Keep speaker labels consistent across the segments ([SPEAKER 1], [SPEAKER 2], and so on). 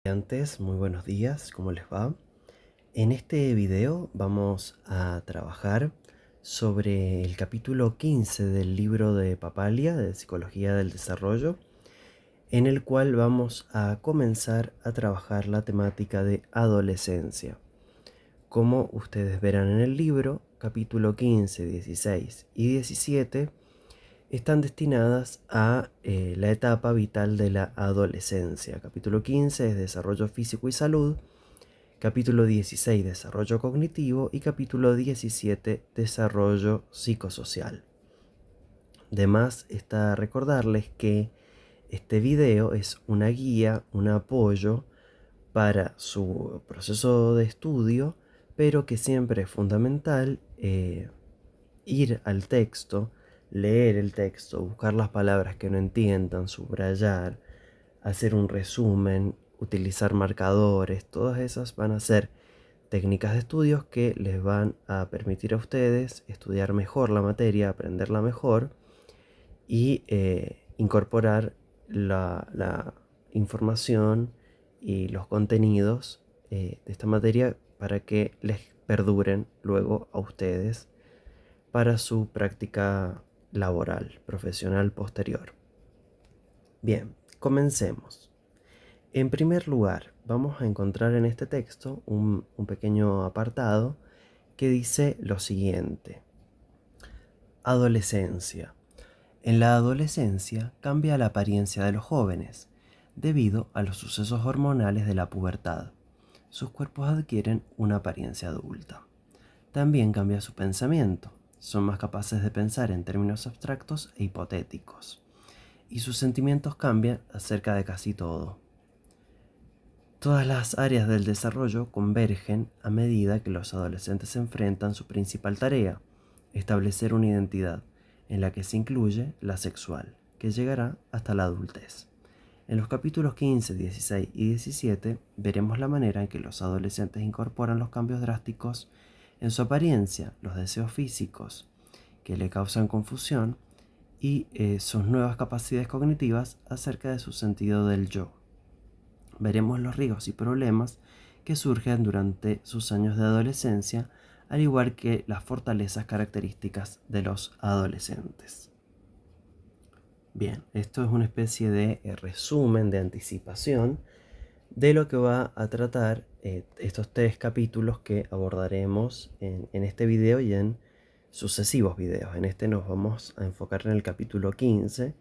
[SPEAKER 1] Antes, muy buenos días, ¿cómo les va? En este video vamos a trabajar sobre el capítulo 15 del libro de Papalia, de Psicología del Desarrollo, en el cual vamos a comenzar a trabajar la temática de adolescencia. Como ustedes verán en el libro, capítulo 15, 16 y 17 están destinadas a la etapa vital de la adolescencia. Capítulo 15 es desarrollo físico y salud, capítulo 16 desarrollo cognitivo y capítulo 17 desarrollo psicosocial. De más está recordarles que este video es una guía, un apoyo para su proceso de estudio, pero que siempre es fundamental ir al texto, leer el texto, buscar las palabras que no entiendan, subrayar, hacer un resumen, utilizar marcadores. Todas esas van a ser técnicas de estudios que les van a permitir a ustedes estudiar mejor la materia, aprenderla mejor y incorporar la información y los contenidos de esta materia para que les perduren luego a ustedes para su práctica laboral, profesional posterior. Bien, comencemos. En primer lugar, vamos a encontrar en este texto un pequeño apartado que dice lo siguiente. Adolescencia. En la adolescencia cambia la apariencia de los jóvenes debido a los sucesos hormonales de la pubertad. Sus cuerpos adquieren una apariencia adulta. También cambia su pensamiento. Son más capaces de pensar en términos abstractos e hipotéticos. Y sus sentimientos cambian acerca de casi todo. Todas las áreas del desarrollo convergen a medida que los adolescentes enfrentan su principal tarea, establecer una identidad, en la que se incluye la sexual, que llegará hasta la adultez. En los capítulos 15, 16 y 17 veremos la manera en que los adolescentes incorporan los cambios drásticos en su apariencia, los deseos físicos que le causan confusión y sus nuevas capacidades cognitivas acerca de su sentido del yo. Veremos los riesgos y problemas que surgen durante sus años de adolescencia, al igual que las fortalezas características de los adolescentes. Bien, esto es una especie de resumen, de anticipación de lo que va a tratar estos 3 capítulos que abordaremos en este video y en sucesivos videos. En este nos vamos a enfocar en el capítulo 15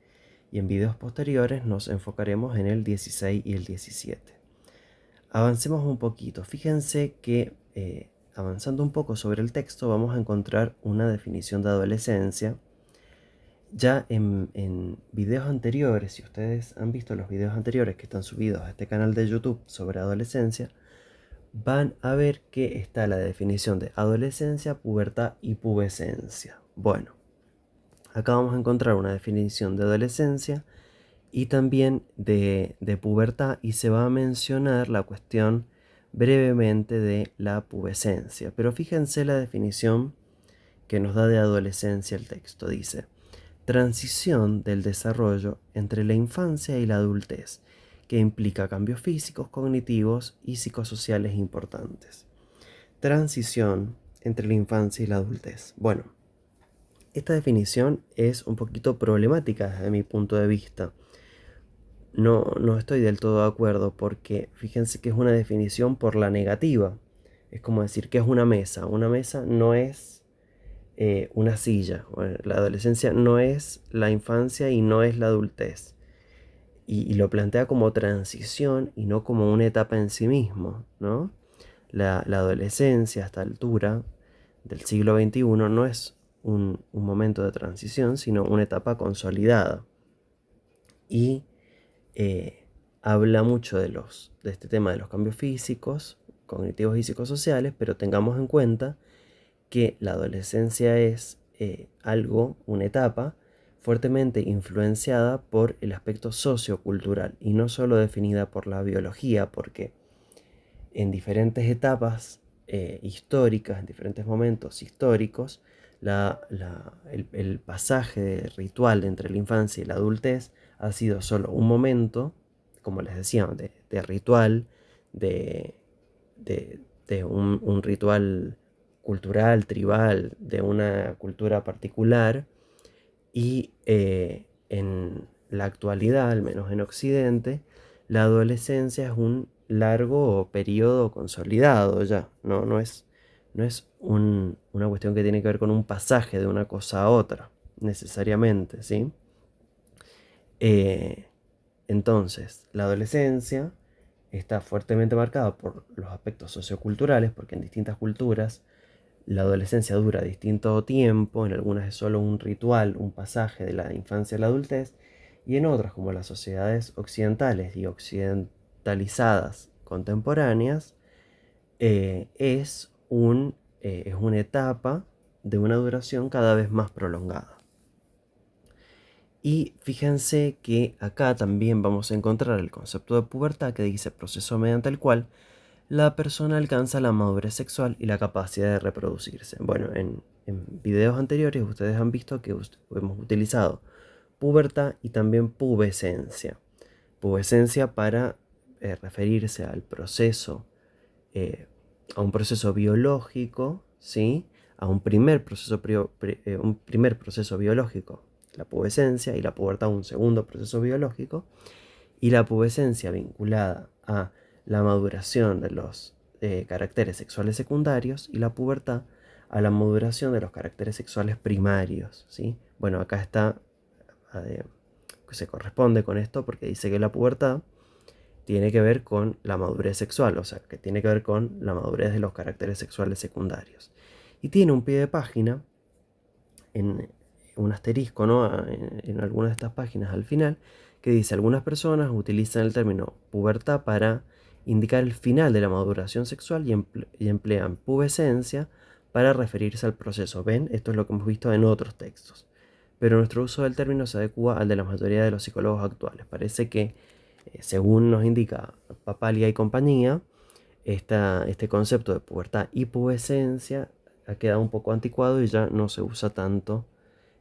[SPEAKER 1] y en videos posteriores nos enfocaremos en el 16 y el 17. Avancemos un poquito. Fíjense que avanzando un poco sobre el texto vamos a encontrar una definición de adolescencia. Ya en videos anteriores, si ustedes han visto los videos anteriores que están subidos a este canal de YouTube sobre adolescencia, van a ver que está la definición de adolescencia, pubertad y pubescencia. Bueno, acá vamos a encontrar una definición de adolescencia y también de pubertad, y se va a mencionar la cuestión brevemente de la pubescencia. Pero fíjense la definición que nos da de adolescencia el texto. Dice: transición del desarrollo entre la infancia y la adultez, que implica cambios físicos, cognitivos y psicosociales importantes. Transición entre la infancia y la adultez. Bueno, esta definición es un poquito problemática desde mi punto de vista. No estoy del todo de acuerdo, porque fíjense que es una definición por la negativa. Es como decir que es una mesa. Una mesa no es una silla. Bueno, la adolescencia no es la infancia y no es la adultez. Y lo plantea como transición y no como una etapa en sí mismo, ¿no? La adolescencia a esta altura del siglo XXI no es un momento de transición, sino una etapa consolidada. Y habla mucho de este tema de los cambios físicos, cognitivos y psicosociales, pero tengamos en cuenta que la adolescencia es una etapa fuertemente influenciada por el aspecto sociocultural y no solo definida por la biología, porque en diferentes etapas históricas, en diferentes momentos históricos, el pasaje ritual entre la infancia y la adultez ha sido solo un momento, como les decía, de ritual, de, de un ritual cultural, tribal, de una cultura particular, y en la actualidad, al menos en Occidente, la adolescencia es un largo periodo consolidado ya, no es una cuestión que tiene que ver con un pasaje de una cosa a otra, necesariamente, ¿sí? Eh, entonces, la adolescencia está fuertemente marcada por los aspectos socioculturales, porque en distintas culturas la adolescencia dura distinto tiempo, en algunas es solo un ritual, un pasaje de la infancia a la adultez, y en otras, como las sociedades occidentales y occidentalizadas contemporáneas, es una etapa de una duración cada vez más prolongada. Y fíjense que acá también vamos a encontrar el concepto de pubertad, que dice proceso mediante el cual la persona alcanza la madurez sexual y la capacidad de reproducirse. Bueno, en videos anteriores ustedes han visto que hemos utilizado pubertad y también pubescencia. Pubescencia para referirse al proceso, eh, a un proceso biológico, ¿sí? A un primer proceso biológico, la pubescencia, y la pubertad un segundo proceso biológico, y la pubescencia vinculada a la maduración de los caracteres sexuales secundarios, y la pubertad a la maduración de los caracteres sexuales primarios, ¿sí? Bueno, acá está, eh, se corresponde con esto porque dice que la pubertad tiene que ver con la madurez sexual, o sea, que tiene que ver con la madurez de los caracteres sexuales secundarios. Y tiene un pie de página, en un asterisco, ¿no? En alguna de estas páginas al final, que dice: algunas personas utilizan el término pubertad para indicar el final de la maduración sexual y emplean pubescencia para referirse al proceso. ¿Ven? Esto es lo que hemos visto en otros textos. Pero nuestro uso del término se adecua al de la mayoría de los psicólogos actuales. Parece que, según nos indica Papalia y compañía, este concepto de pubertad y pubescencia ha quedado un poco anticuado y ya no se usa tanto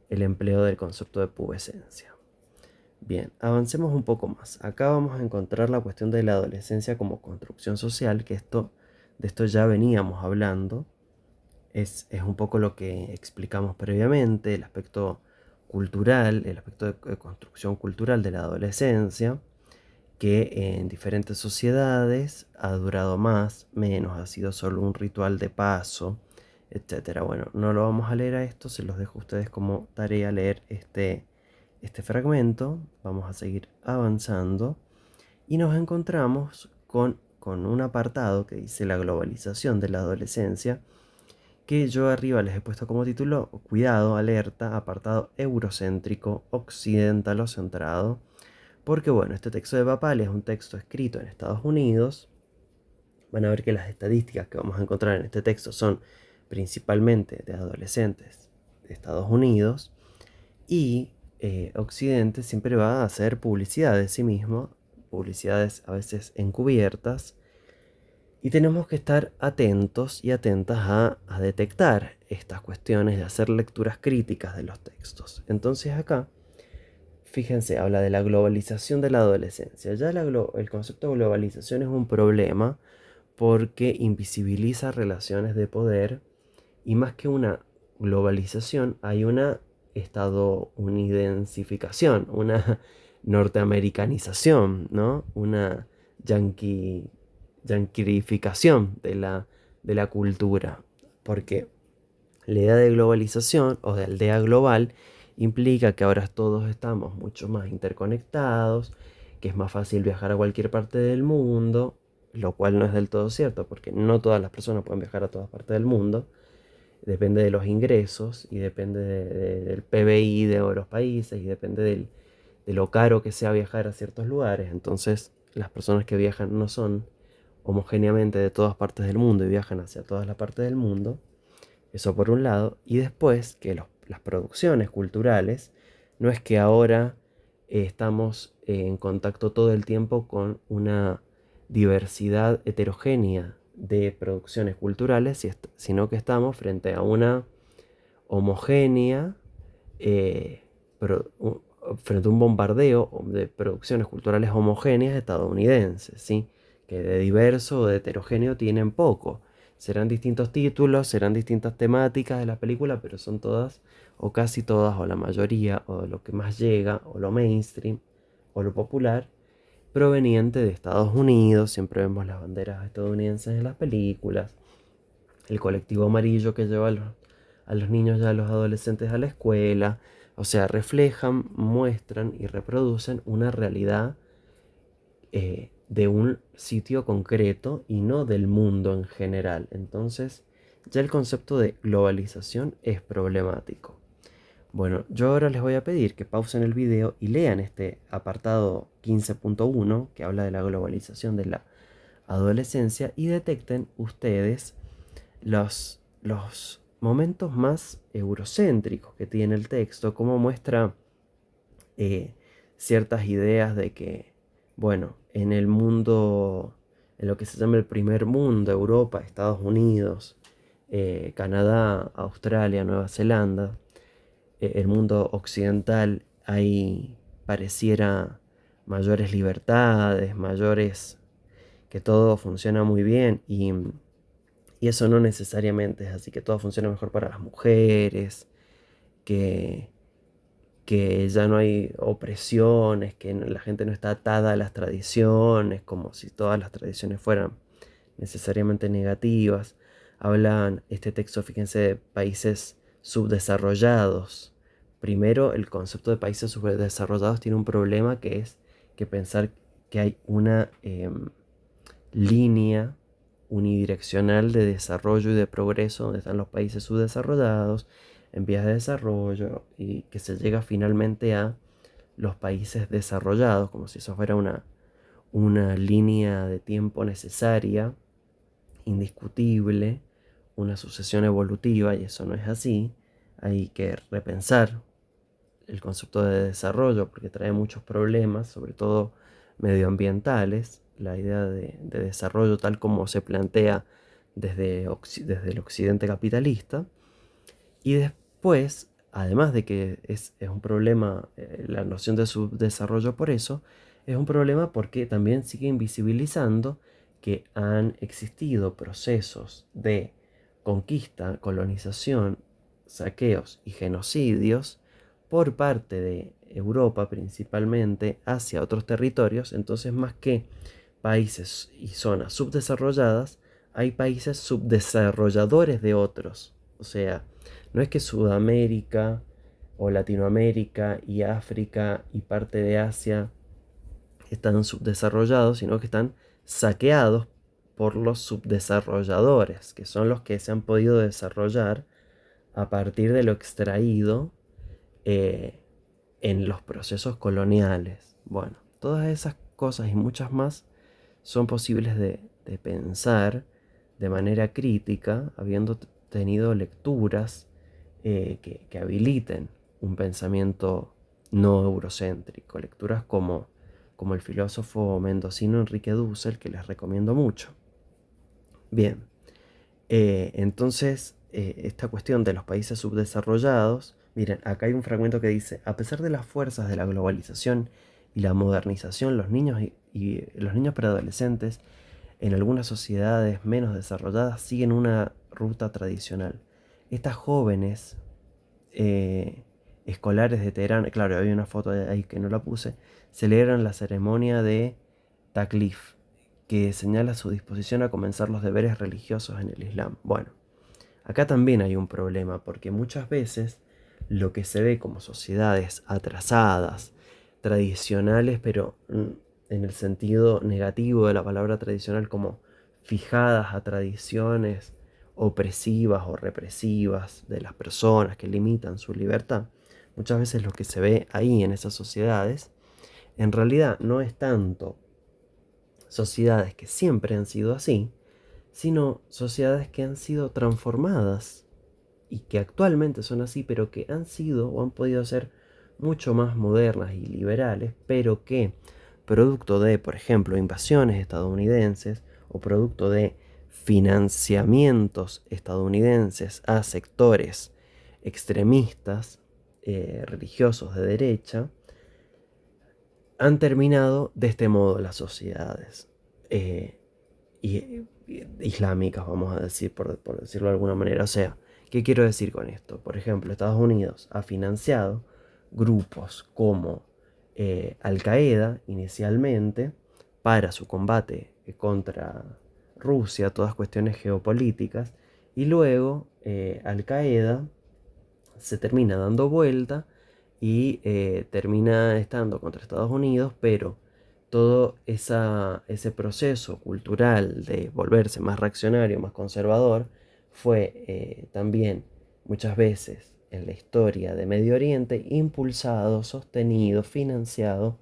[SPEAKER 1] el empleo del concepto de pubescencia. Bien, avancemos un poco más. Acá vamos a encontrar la cuestión de la adolescencia como construcción social, que de esto ya veníamos hablando. Es un poco lo que explicamos previamente, el aspecto cultural, el aspecto de construcción cultural de la adolescencia, que en diferentes sociedades ha durado más, menos, ha sido solo un ritual de paso, etcétera. Bueno, no lo vamos a leer a esto, se los dejo a ustedes como tarea leer este fragmento. Vamos a seguir avanzando y nos encontramos con un apartado que dice la globalización de la adolescencia, que yo arriba les he puesto como título: cuidado, alerta, apartado eurocéntrico, occidentalocentrado. Porque bueno, este texto de Papal es un texto escrito en Estados Unidos. Van a ver que las estadísticas que vamos a encontrar en este texto son principalmente de adolescentes de Estados Unidos. Y Occidente siempre va a hacer publicidad de sí mismo, publicidades a veces encubiertas. Y tenemos que estar atentos y atentas a detectar estas cuestiones, de hacer lecturas críticas de los textos. Entonces acá, fíjense, habla de la globalización de la adolescencia. Ya el concepto de globalización es un problema porque invisibiliza relaciones de poder, y más que una globalización hay una estadounidensificación, una norteamericanización, ¿no? Una yanquirificación de la cultura. Porque la idea de globalización o de aldea global implica que ahora todos estamos mucho más interconectados, que es más fácil viajar a cualquier parte del mundo, lo cual no es del todo cierto, porque no todas las personas pueden viajar a todas partes del mundo. Depende de los ingresos y depende del PBI de los países, y depende de lo caro que sea viajar a ciertos lugares. Entonces, las personas que viajan no son homogéneamente de todas partes del mundo y viajan hacia todas las partes del mundo. Eso por un lado. Y después que las producciones culturales, no es que ahora estamos en contacto todo el tiempo con una diversidad heterogénea de producciones culturales, sino que estamos frente a una homogénea, eh, frente a un bombardeo de producciones culturales homogéneas estadounidenses, ¿sí? que de diverso o de heterogéneo tienen poco. Serán distintos títulos, serán distintas temáticas de la película, pero son todas, o casi todas, o la mayoría, o lo que más llega, o lo mainstream, o lo popular, proveniente de Estados Unidos. Siempre vemos las banderas estadounidenses en las películas, el colectivo amarillo que lleva a los niños y a los adolescentes a la escuela. O sea, reflejan, muestran y reproducen una realidad de un sitio concreto y no del mundo en general. Entonces, ya el concepto de globalización es problemático. Bueno, yo ahora les voy a pedir que pausen el video y lean este apartado 15.1 que habla de la globalización de la adolescencia y detecten ustedes los momentos más eurocéntricos que tiene el texto, como muestra eh, ciertas ideas de que, bueno, en el mundo, en lo que se llama el primer mundo, Europa, Estados Unidos, Canadá, Australia, Nueva Zelanda, el mundo occidental, hay pareciera mayores libertades, mayores, que todo funciona muy bien y eso no necesariamente es así, que todo funciona mejor para las mujeres, que que ya no hay opresiones, que la gente no está atada a las tradiciones, como si todas las tradiciones fueran necesariamente negativas. Hablan este texto, fíjense, de países subdesarrollados. Primero, el concepto de países subdesarrollados tiene un problema que es que pensar que hay una línea unidireccional de desarrollo y de progreso donde están los países subdesarrollados en vías de desarrollo y que se llega finalmente a los países desarrollados, como si eso fuera una línea de tiempo necesaria, indiscutible, una sucesión evolutiva, y eso no es así. Hay que repensar el concepto de desarrollo porque trae muchos problemas, sobre todo medioambientales. La idea de desarrollo tal como se plantea desde el occidente capitalista. Y después, además de que es un problema la noción de subdesarrollo por eso, es un problema porque también sigue invisibilizando que han existido procesos de conquista, colonización, saqueos y genocidios por parte de Europa principalmente hacia otros territorios. Entonces, más que países y zonas subdesarrolladas, hay países subdesarrolladores de otros. O sea, no es que Sudamérica o Latinoamérica y África y parte de Asia están subdesarrollados, sino que están saqueados por los subdesarrolladores, que son los que se han podido desarrollar a partir de lo extraído eh, en los procesos coloniales. Bueno, todas esas cosas y muchas más son posibles de pensar de manera crítica, habiendo tenido lecturas que habiliten un pensamiento no eurocéntrico, lecturas como el filósofo mendocino Enrique Dussel, que les recomiendo mucho. Bien, entonces esta cuestión de los países subdesarrollados, miren, acá hay un fragmento que dice: a pesar de las fuerzas de la globalización y la modernización, los niños y los niños preadolescentes en algunas sociedades menos desarrolladas siguen una ruta tradicional. Estas jóvenes escolares de Teherán, claro, hay una foto de ahí que no la puse, celebran la ceremonia de Taklif, que señala su disposición a comenzar los deberes religiosos en el Islam. Bueno, acá también hay un problema, porque muchas veces lo que se ve como sociedades atrasadas, tradicionales, pero en el sentido negativo de la palabra tradicional, como fijadas a tradiciones opresivas o represivas de las personas que limitan su libertad, muchas veces lo que se ve ahí en esas sociedades, en realidad no es tanto sociedades que siempre han sido así, sino sociedades que han sido transformadas y que actualmente son así, pero que han sido o han podido ser mucho más modernas y liberales, pero que producto de, por ejemplo, invasiones estadounidenses o producto de financiamientos estadounidenses a sectores extremistas religiosos de derecha, han terminado de este modo las sociedades. islámicas, vamos a decir, por decirlo de alguna manera. O sea, ¿qué quiero decir con esto? Por ejemplo, Estados Unidos ha financiado grupos como Al-Qaeda inicialmente para su combate contra Rusia, todas cuestiones geopolíticas, y luego Al-Qaeda se termina dando vuelta y termina estando contra Estados Unidos, pero todo ese proceso cultural de volverse más reaccionario, más conservador, fue también muchas veces en la historia de Medio Oriente impulsado, sostenido, financiado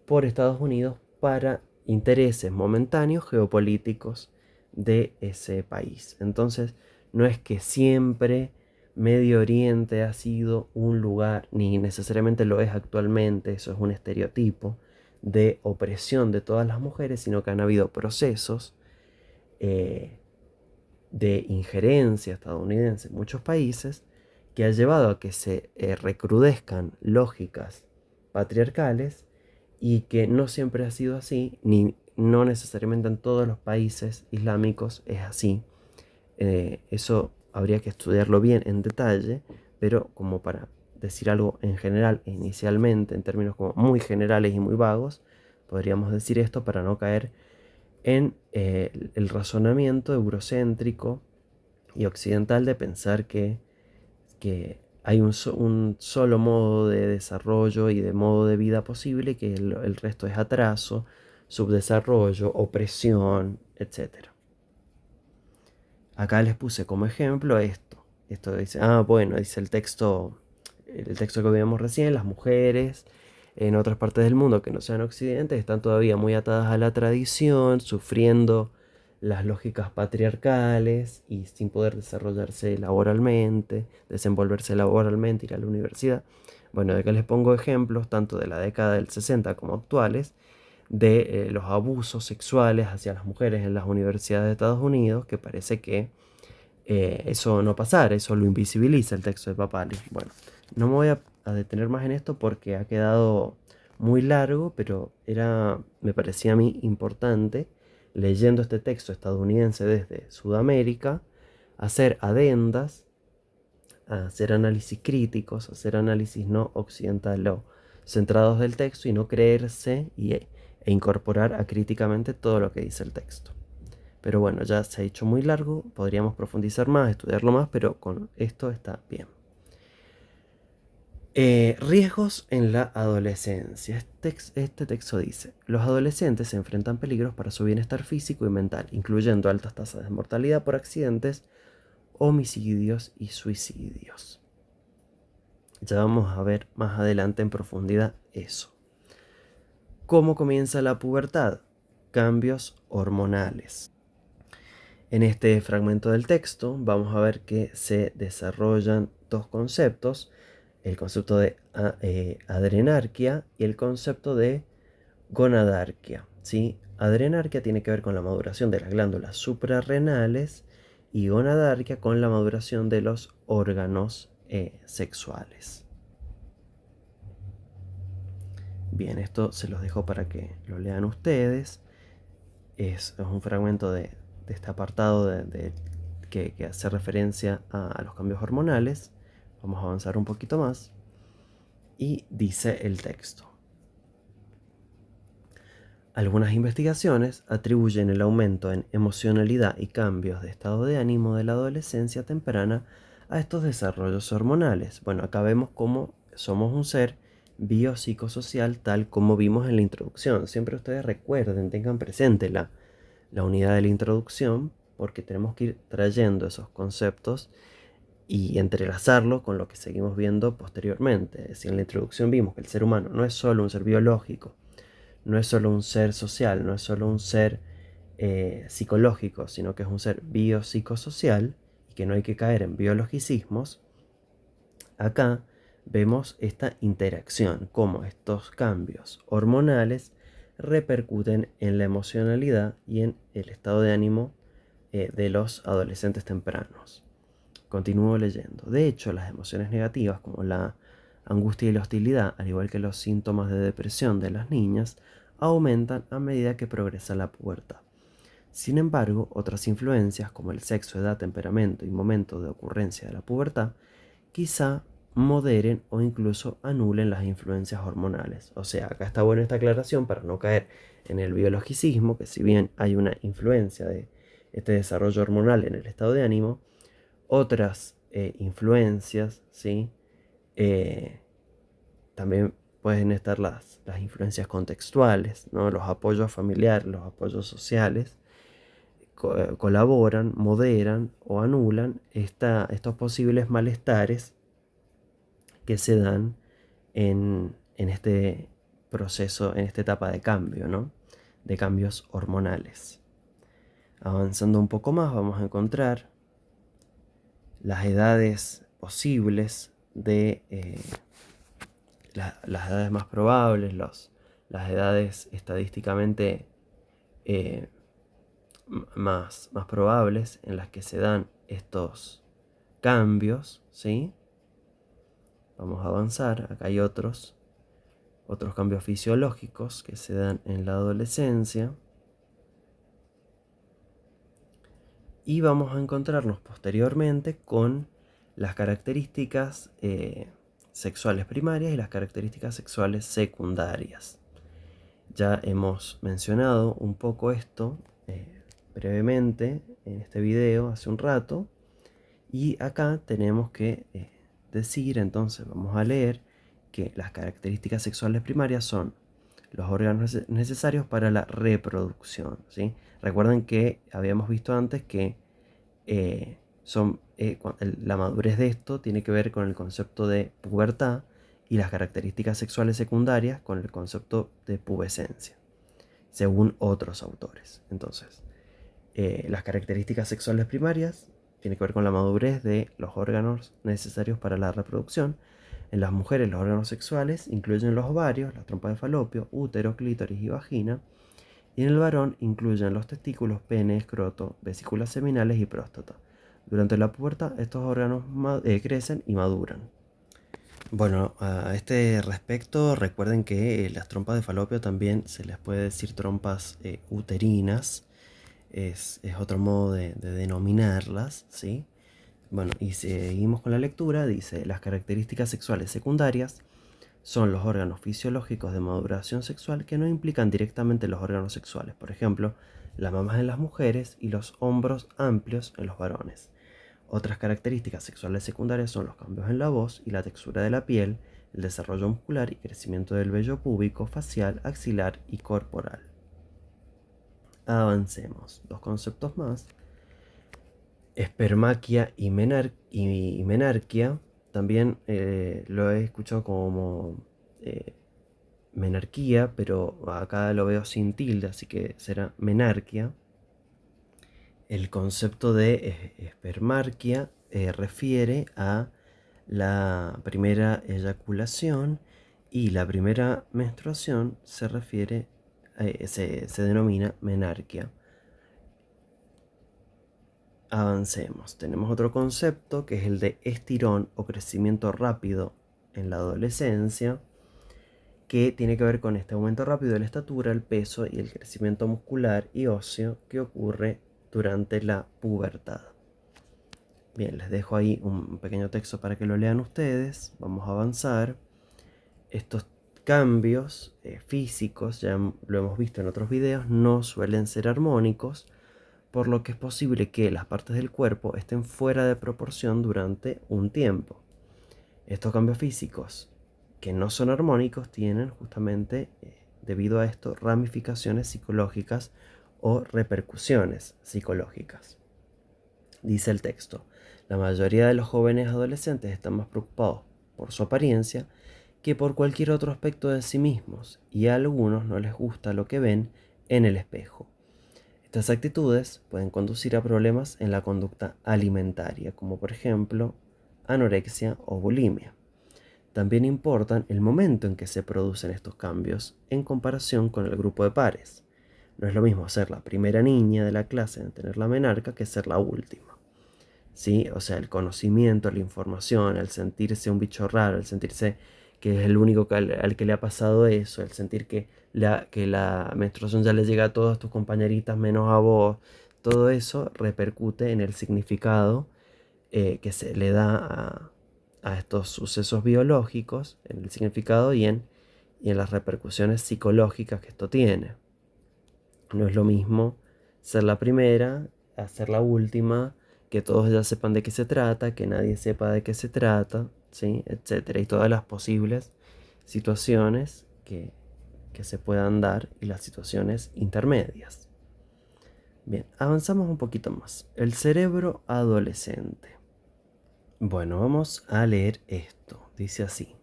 [SPEAKER 1] por Estados Unidos para intereses momentáneos geopolíticos de ese país. Entonces, no es que siempre Medio Oriente ha sido un lugar, ni necesariamente lo es actualmente, eso es un estereotipo de opresión de todas las mujeres, sino que han habido procesos eh, de injerencia estadounidense en muchos países que ha llevado a que se recrudezcan lógicas patriarcales y que no siempre ha sido así, ni no necesariamente en todos los países islámicos es así. Eso habría que estudiarlo bien en detalle, pero como para decir algo en general e inicialmente, en términos como muy generales y muy vagos, podríamos decir esto para no caer en el razonamiento eurocéntrico y occidental de pensar que hay un solo modo de desarrollo y de modo de vida posible y que el resto es atraso, subdesarrollo, opresión, etc. Acá les puse como ejemplo esto. Esto dice, bueno, dice el texto que vimos recién, las mujeres en otras partes del mundo que no sean occidentes están todavía muy atadas a la tradición, sufriendo las lógicas patriarcales y sin poder desarrollarse laboralmente, desenvolverse laboralmente, ir a la universidad. Bueno, de acá les pongo ejemplos tanto de la década del 60 como actuales de los abusos sexuales hacia las mujeres en las universidades de Estados Unidos, que parece que eso no pasara, eso lo invisibiliza el texto de Papali. Bueno, no me voy a detener más en esto porque ha quedado muy largo, pero me parecía a mí importante, leyendo este texto estadounidense desde Sudamérica, hacer adendas, hacer análisis críticos, hacer análisis no occidental centrados del texto y no creerse e incorporar acríticamente todo lo que dice el texto. Pero bueno, ya se ha hecho muy largo, podríamos profundizar más, estudiarlo más, pero con esto está bien. Riesgos en la adolescencia. Este texto dice, los adolescentes se enfrentan peligros para su bienestar físico y mental, incluyendo altas tasas de mortalidad por accidentes, homicidios y suicidios. Ya vamos a ver más adelante en profundidad eso. ¿Cómo comienza la pubertad? Cambios hormonales. En este fragmento del texto vamos a ver que se desarrollan dos conceptos, el concepto de adrenarquia y el concepto de gonadarquia. ¿Sí? Adrenarquia tiene que ver con la maduración de las glándulas suprarrenales y gonadarquia con la maduración de los órganos sexuales. Bien, esto se los dejo para que lo lean ustedes. Es un fragmento de este apartado que hace referencia a los cambios hormonales. Vamos a avanzar un poquito más. Y dice el texto. Algunas investigaciones atribuyen el aumento en emocionalidad y cambios de estado de ánimo de la adolescencia temprana a estos desarrollos hormonales. Bueno, acá vemos cómo somos un ser biopsicosocial tal como vimos en la introducción. Siempre ustedes recuerden, tengan presente la unidad de la introducción, porque tenemos que ir trayendo esos conceptos y entrelazarlo con lo que seguimos viendo posteriormente. Es decir, en la introducción vimos que el ser humano no es solo un ser biológico, no es solo un ser social, no es solo un ser psicológico, sino que es un ser biopsicosocial y que no hay que caer en biologicismos. Acá vemos esta interacción, cómo estos cambios hormonales repercuten en la emocionalidad y en el estado de ánimo de los adolescentes tempranos. Continúo leyendo. De hecho, las emociones negativas como la angustia y la hostilidad, al igual que los síntomas de depresión de las niñas, aumentan a medida que progresa la pubertad. Sin embargo, otras influencias como el sexo, edad, temperamento y momento de ocurrencia de la pubertad quizá moderen o incluso anulen las influencias hormonales. O sea, acá está buena esta aclaración para no caer en el biologicismo, que si bien hay una influencia de este desarrollo hormonal en el estado de ánimo, otras influencias, ¿sí? También pueden estar las influencias contextuales, ¿no? Los apoyos familiares, los apoyos sociales, colaboran, moderan o anulan estos posibles malestares que se dan en este proceso, en esta etapa de cambio, ¿no? De cambios hormonales. Avanzando un poco más, vamos a encontrar las edades posibles de las edades más probables, las edades estadísticamente eh, más probables en las que se dan estos cambios, ¿sí? Vamos a avanzar. Acá hay otros cambios fisiológicos que se dan en la adolescencia. Y vamos a encontrarnos posteriormente con las características sexuales primarias y las características sexuales secundarias. Ya hemos mencionado un poco esto brevemente en este video hace un rato. Y acá tenemos que decir, entonces vamos a leer que las características sexuales primarias son los órganos necesarios para la reproducción, ¿sí? Recuerden que habíamos visto antes que la madurez de esto tiene que ver con el concepto de pubertad y las características sexuales secundarias con el concepto de pubescencia, según otros autores. Entonces, las características sexuales primarias tienen que ver con la madurez de los órganos necesarios para la reproducción. En las mujeres, los órganos sexuales incluyen los ovarios, la trompa de falopio, útero, clítoris y vagina. Y en el varón incluyen los testículos, pene, escroto, vesículas seminales y próstata. Durante la pubertad, estos órganos crecen y maduran. Bueno, a este respecto, recuerden que las trompas de falopio también se les puede decir trompas uterinas. Es otro modo de denominarlas, ¿sí? Bueno, y seguimos con la lectura. Dice, las características sexuales secundarias son los órganos fisiológicos de maduración sexual que no implican directamente los órganos sexuales. Por ejemplo, las mamas en las mujeres y los hombros amplios en los varones. Otras características sexuales secundarias son los cambios en la voz y la textura de la piel, el desarrollo muscular y crecimiento del vello púbico, facial, axilar y corporal. Avancemos. Dos conceptos más. Espermaquia y menarquia. También lo he escuchado como menarquía, pero acá lo veo sin tilde, así que será menarquia. El concepto de espermarquia refiere a la primera eyaculación, y la primera menstruación se denomina menarquia. Avancemos. Tenemos otro concepto que es el de estirón o crecimiento rápido en la adolescencia, que tiene que ver con este aumento rápido de la estatura, el peso y el crecimiento muscular y óseo que ocurre durante la pubertad. Bien, les dejo ahí un pequeño texto para que lo lean ustedes. Vamos a avanzar. Estos cambios físicos, ya lo hemos visto en otros videos, no suelen ser armónicos, por lo que es posible que las partes del cuerpo estén fuera de proporción durante un tiempo. Estos cambios físicos que no son armónicos tienen justamente, debido a esto, ramificaciones psicológicas o repercusiones psicológicas. Dice el texto, la mayoría de los jóvenes adolescentes están más preocupados por su apariencia que por cualquier otro aspecto de sí mismos, y a algunos no les gusta lo que ven en el espejo. Estas actitudes pueden conducir a problemas en la conducta alimentaria, como por ejemplo anorexia o bulimia. También importan el momento en que se producen estos cambios en comparación con el grupo de pares. No es lo mismo ser la primera niña de la clase en tener la menarca que ser la última. ¿Sí? O sea, el conocimiento, la información, el sentirse un bicho raro, el sentirse que es el único al que le ha pasado eso, el sentir que la menstruación ya le llega a todas tus compañeritas menos a vos, todo eso repercute en el significado que se le da a estos sucesos biológicos, en el significado y en las repercusiones psicológicas que esto tiene. No es lo mismo ser la primera, a ser la última, que todos ya sepan de qué se trata, que nadie sepa de qué se trata, ¿sí? Etcétera. Y todas las posibles situaciones que se puedan dar y las situaciones intermedias. Bien, avanzamos un poquito más. El cerebro adolescente. Bueno, vamos a leer esto. Dice así.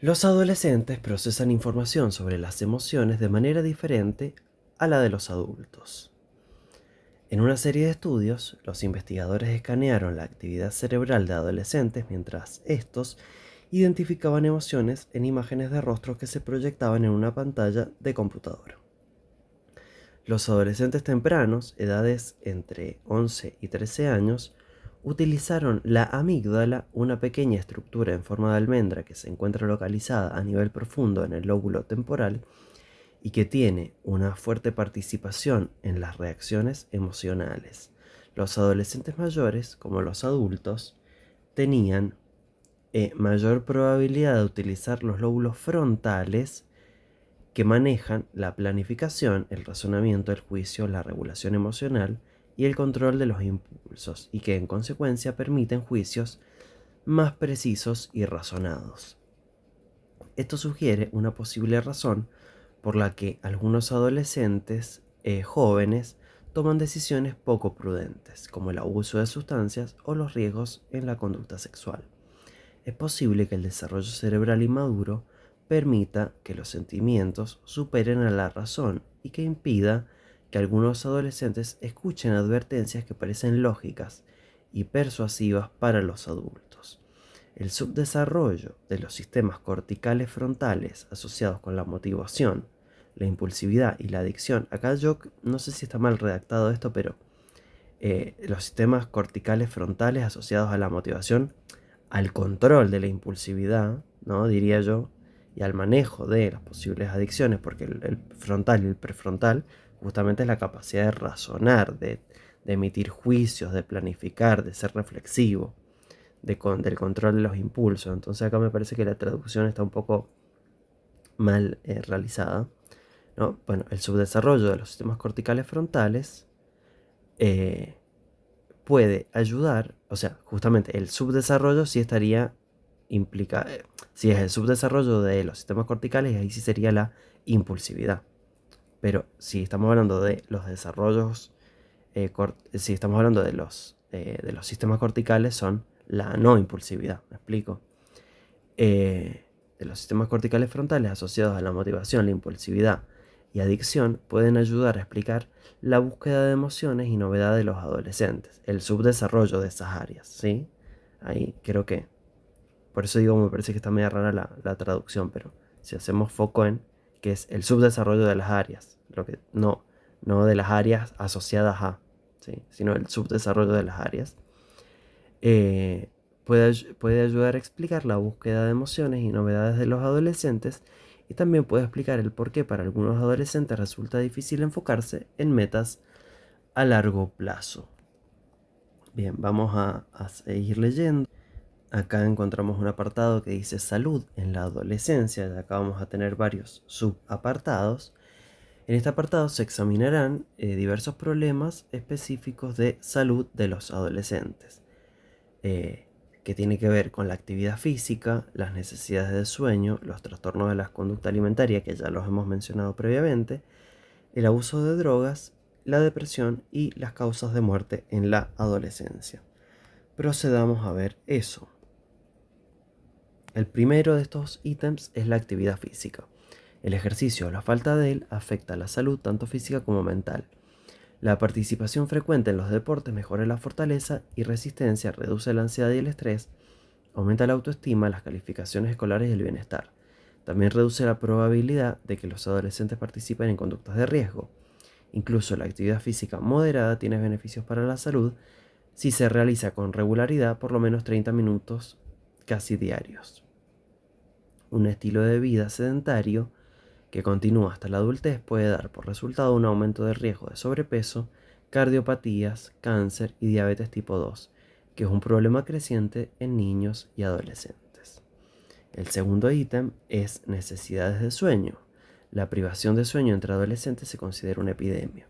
[SPEAKER 1] Los adolescentes procesan información sobre las emociones de manera diferente a la de los adultos. En una serie de estudios, los investigadores escanearon la actividad cerebral de adolescentes mientras estos identificaban emociones en imágenes de rostros que se proyectaban en una pantalla de computadora. Los adolescentes tempranos, edades entre 11 y 13 años, utilizaron la amígdala, una pequeña estructura en forma de almendra que se encuentra localizada a nivel profundo en el lóbulo temporal y que tiene una fuerte participación en las reacciones emocionales. Los adolescentes mayores, como los adultos, tenían mayor probabilidad de utilizar los lóbulos frontales que manejan la planificación, el razonamiento, el juicio, la regulación emocional y el control de los impulsos, y que en consecuencia permiten juicios más precisos y razonados. Esto sugiere una posible razón por la que algunos adolescentes jóvenes toman decisiones poco prudentes, como el abuso de sustancias o los riesgos en la conducta sexual. Es posible que el desarrollo cerebral inmaduro permita que los sentimientos superen a la razón y que impida que algunos adolescentes escuchen advertencias que parecen lógicas y persuasivas para los adultos. El subdesarrollo de los sistemas corticales frontales asociados con la motivación, la impulsividad y la adicción. Acá yo no sé si está mal redactado esto, pero los sistemas corticales frontales asociados a la motivación, al control de la impulsividad, ¿no? Diría yo, y al manejo de las posibles adicciones, porque el frontal y el prefrontal justamente es la capacidad de razonar, de emitir juicios, de planificar, de ser reflexivo, del control de los impulsos. Entonces acá me parece que la traducción está un poco mal realizada, ¿no? Bueno, el subdesarrollo de los sistemas corticales frontales puede ayudar, o sea, justamente el subdesarrollo sí estaría implicado, si es el subdesarrollo de los sistemas corticales, ahí sí sería la impulsividad. Pero si estamos hablando de los desarrollos, si estamos hablando de los sistemas corticales, son la no impulsividad, ¿me explico? De los sistemas corticales frontales asociados a la motivación, la impulsividad y adicción pueden ayudar a explicar la búsqueda de emociones y novedad de los adolescentes, el subdesarrollo de esas áreas, ¿sí? Ahí creo que, por eso digo, me parece que está media rara la traducción, pero si hacemos foco en que es el subdesarrollo de las áreas, lo que no de las áreas asociadas a, ¿sí? Sino el subdesarrollo de las áreas, puede ayudar a explicar la búsqueda de emociones y novedades de los adolescentes, y también puede explicar el por qué para algunos adolescentes resulta difícil enfocarse en metas a largo plazo. Bien, vamos a seguir leyendo. Acá encontramos un apartado que dice salud en la adolescencia, y acá vamos a tener varios subapartados. En este apartado se examinarán diversos problemas específicos de salud de los adolescentes, que tiene que ver con la actividad física, las necesidades de sueño, los trastornos de la conducta alimentaria, que ya los hemos mencionado previamente, el abuso de drogas, la depresión y las causas de muerte en la adolescencia. Procedamos a ver eso. El primero de estos ítems es la actividad física. El ejercicio o la falta de él afecta a la salud tanto física como mental. La participación frecuente en los deportes mejora la fortaleza y resistencia, reduce la ansiedad y el estrés, aumenta la autoestima, las calificaciones escolares y el bienestar. También reduce la probabilidad de que los adolescentes participen en conductas de riesgo. Incluso la actividad física moderada tiene beneficios para la salud si se realiza con regularidad, por lo menos 30 minutos casi diarios. Un estilo de vida sedentario que continúa hasta la adultez puede dar por resultado un aumento del riesgo de sobrepeso, cardiopatías, cáncer y diabetes tipo 2, que es un problema creciente en niños y adolescentes. El segundo ítem es necesidades de sueño. La privación de sueño entre adolescentes se considera una epidemia.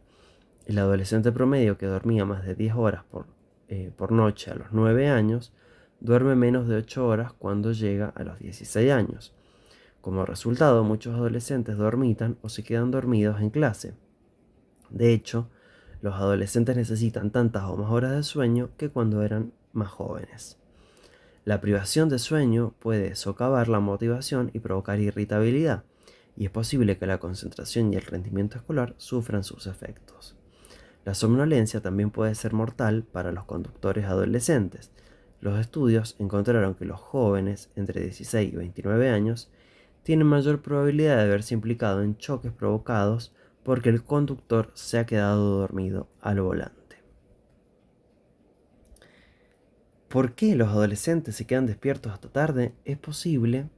[SPEAKER 1] El adolescente promedio que dormía más de 10 horas por noche a los 9 años duerme menos de 8 horas cuando llega a los 16 años. Como resultado, muchos adolescentes dormitan o se quedan dormidos en clase. De hecho, los adolescentes necesitan tantas o más horas de sueño que cuando eran más jóvenes. La privación de sueño puede socavar la motivación y provocar irritabilidad, y es posible que la concentración y el rendimiento escolar sufran sus efectos. La somnolencia también puede ser mortal para los conductores adolescentes. Los estudios encontraron que los jóvenes entre 16 y 29 años tienen mayor probabilidad de verse implicado en choques provocados porque el conductor se ha quedado dormido al volante. ¿Por qué los adolescentes se quedan despiertos hasta tarde? Es posible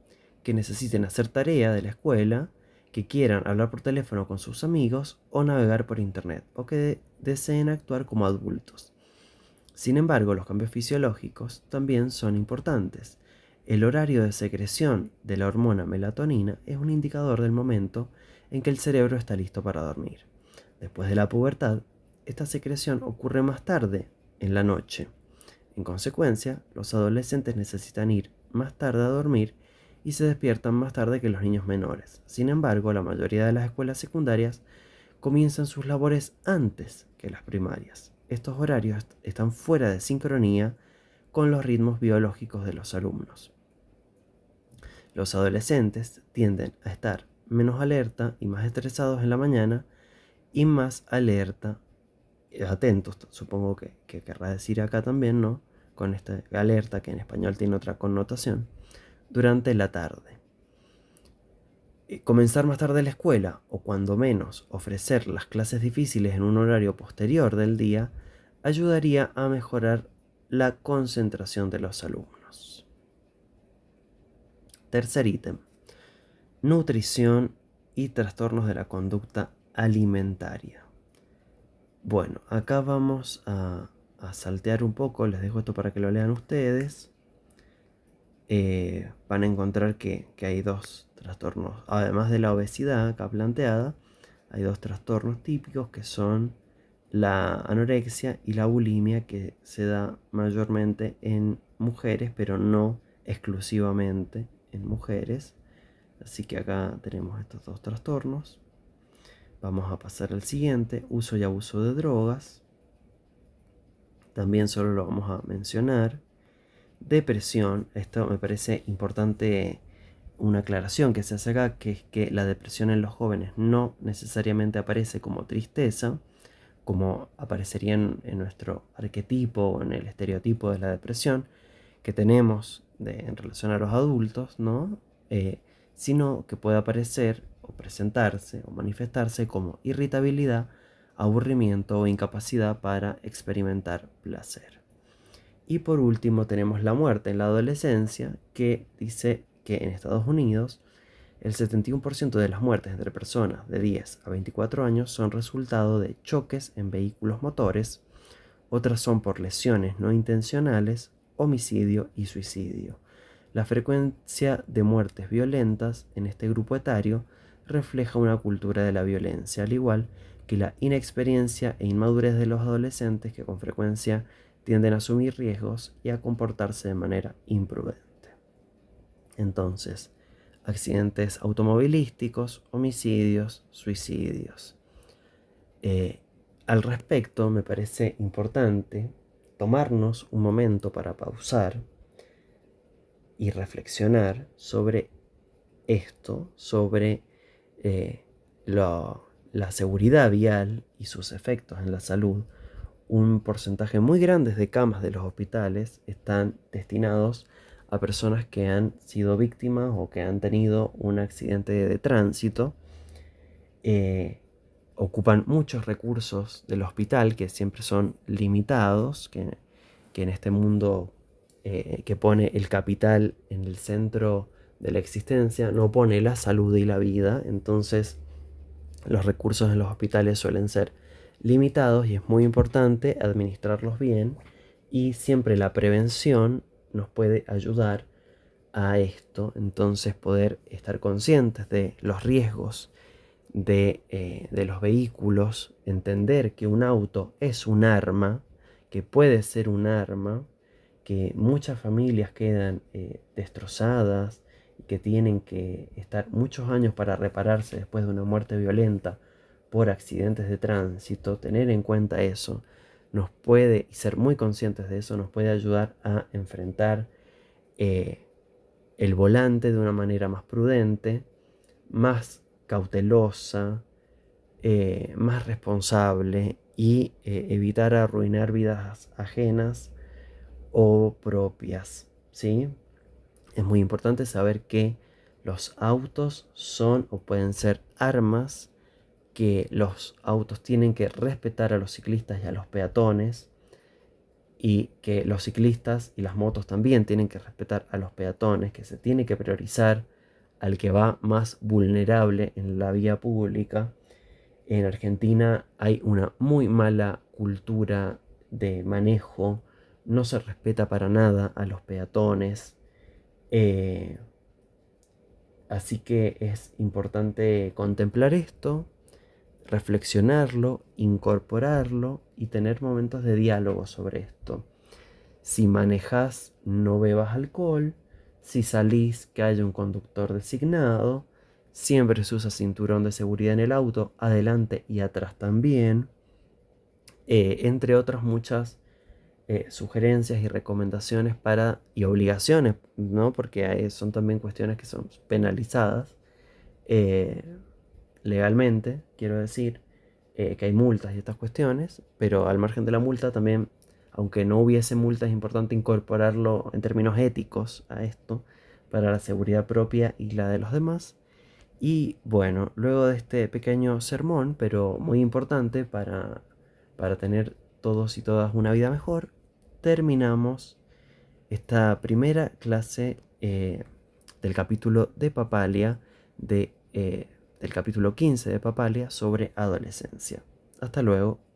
[SPEAKER 1] que necesiten hacer tarea de la escuela, que quieran hablar por teléfono con sus amigos o navegar por internet, o que deseen actuar como adultos. Sin embargo, los cambios fisiológicos también son importantes. El horario de secreción de la hormona melatonina es un indicador del momento en que el cerebro está listo para dormir. Después de la pubertad, esta secreción ocurre más tarde, en la noche. En consecuencia, los adolescentes necesitan ir más tarde a dormir y se despiertan más tarde que los niños menores. Sin embargo, la mayoría de las escuelas secundarias comienzan sus labores antes que las primarias. Estos horarios están fuera de sincronía con los ritmos biológicos de los alumnos. Los adolescentes tienden a estar menos alerta y más estresados en la mañana y más atentos, supongo que querrá decir acá también, ¿no? Con esta alerta que en español tiene otra connotación, durante la tarde. Comenzar más tarde la escuela, o cuando menos ofrecer las clases difíciles en un horario posterior del día, ayudaría a mejorar la concentración de los alumnos. Tercer ítem: nutrición y trastornos de la conducta alimentaria. Bueno, acá vamos a saltear un poco, les dejo esto para que lo lean ustedes. Van a encontrar que hay dos trastornos, además de la obesidad acá planteada, hay dos trastornos típicos que son la anorexia y la bulimia, que se da mayormente en mujeres, pero no exclusivamente en mujeres. Así que acá tenemos estos dos trastornos. Vamos a pasar al siguiente: uso y abuso de drogas. También solo lo vamos a mencionar. Depresión, esto me parece importante, una aclaración que se hace acá, que es que la depresión en los jóvenes no necesariamente aparece como tristeza, como aparecería en nuestro arquetipo o en el estereotipo de la depresión que tenemos en relación a los adultos, ¿no? Sino que puede aparecer o presentarse o manifestarse como irritabilidad, aburrimiento o incapacidad para experimentar placer. Y por último tenemos la muerte en la adolescencia, que dice que en Estados Unidos el 71% de las muertes entre personas de 10 a 24 años son resultado de choques en vehículos motores, otras son por lesiones no intencionales, homicidio y suicidio. La frecuencia de muertes violentas en este grupo etario refleja una cultura de la violencia, al igual que la inexperiencia e inmadurez de los adolescentes, que con frecuencia tienden a asumir riesgos y a comportarse de manera imprudente. Entonces, accidentes automovilísticos, homicidios, suicidios. Al respecto, me parece importante tomarnos un momento para pausar y reflexionar sobre esto, sobre la seguridad vial y sus efectos en la salud. Un porcentaje muy grande de camas de los hospitales están destinados a personas que han sido víctimas o que han tenido un accidente de tránsito. Ocupan muchos recursos del hospital, que siempre son limitados, que en este mundo que pone el capital en el centro de la existencia, no pone la salud y la vida. Entonces los recursos en los hospitales suelen ser limitados y es muy importante administrarlos bien, y siempre la prevención nos puede ayudar a esto. Entonces poder estar conscientes de los riesgos de los vehículos, entender que un auto es un arma, que puede ser un arma, que muchas familias quedan destrozadas y que tienen que estar muchos años para repararse después de una muerte violenta por accidentes de tránsito. Tener en cuenta eso nos puede, y ser muy conscientes de eso, nos puede ayudar a enfrentar eh, el volante de una manera más prudente, más cautelosa, más responsable, y evitar arruinar vidas ajenas o propias, ¿sí? Es muy importante saber que los autos son o pueden ser armas, que los autos tienen que respetar a los ciclistas y a los peatones, y que los ciclistas y las motos también tienen que respetar a los peatones, que se tiene que priorizar al que va más vulnerable en la vía pública. En Argentina hay una muy mala cultura de manejo, no se respeta para nada a los peatones, eh, así que es importante contemplar esto, reflexionarlo, incorporarlo y tener momentos de diálogo sobre esto. Si manejas, no bebas alcohol. Si salís, que haya un conductor designado. Siempre se usa cinturón de seguridad en el auto, adelante y atrás también. Entre otras muchas sugerencias y recomendaciones y obligaciones, ¿no? Porque son también cuestiones que son penalizadas eh, legalmente, quiero decir, que hay multas y estas cuestiones, pero al margen de la multa también, aunque no hubiese multa, es importante incorporarlo en términos éticos a esto, para la seguridad propia y la de los demás. Y bueno, luego de este pequeño sermón, pero muy importante para tener todos y todas una vida mejor, terminamos esta primera clase del capítulo de Papalia, del capítulo 15 de Papalia sobre adolescencia. Hasta luego.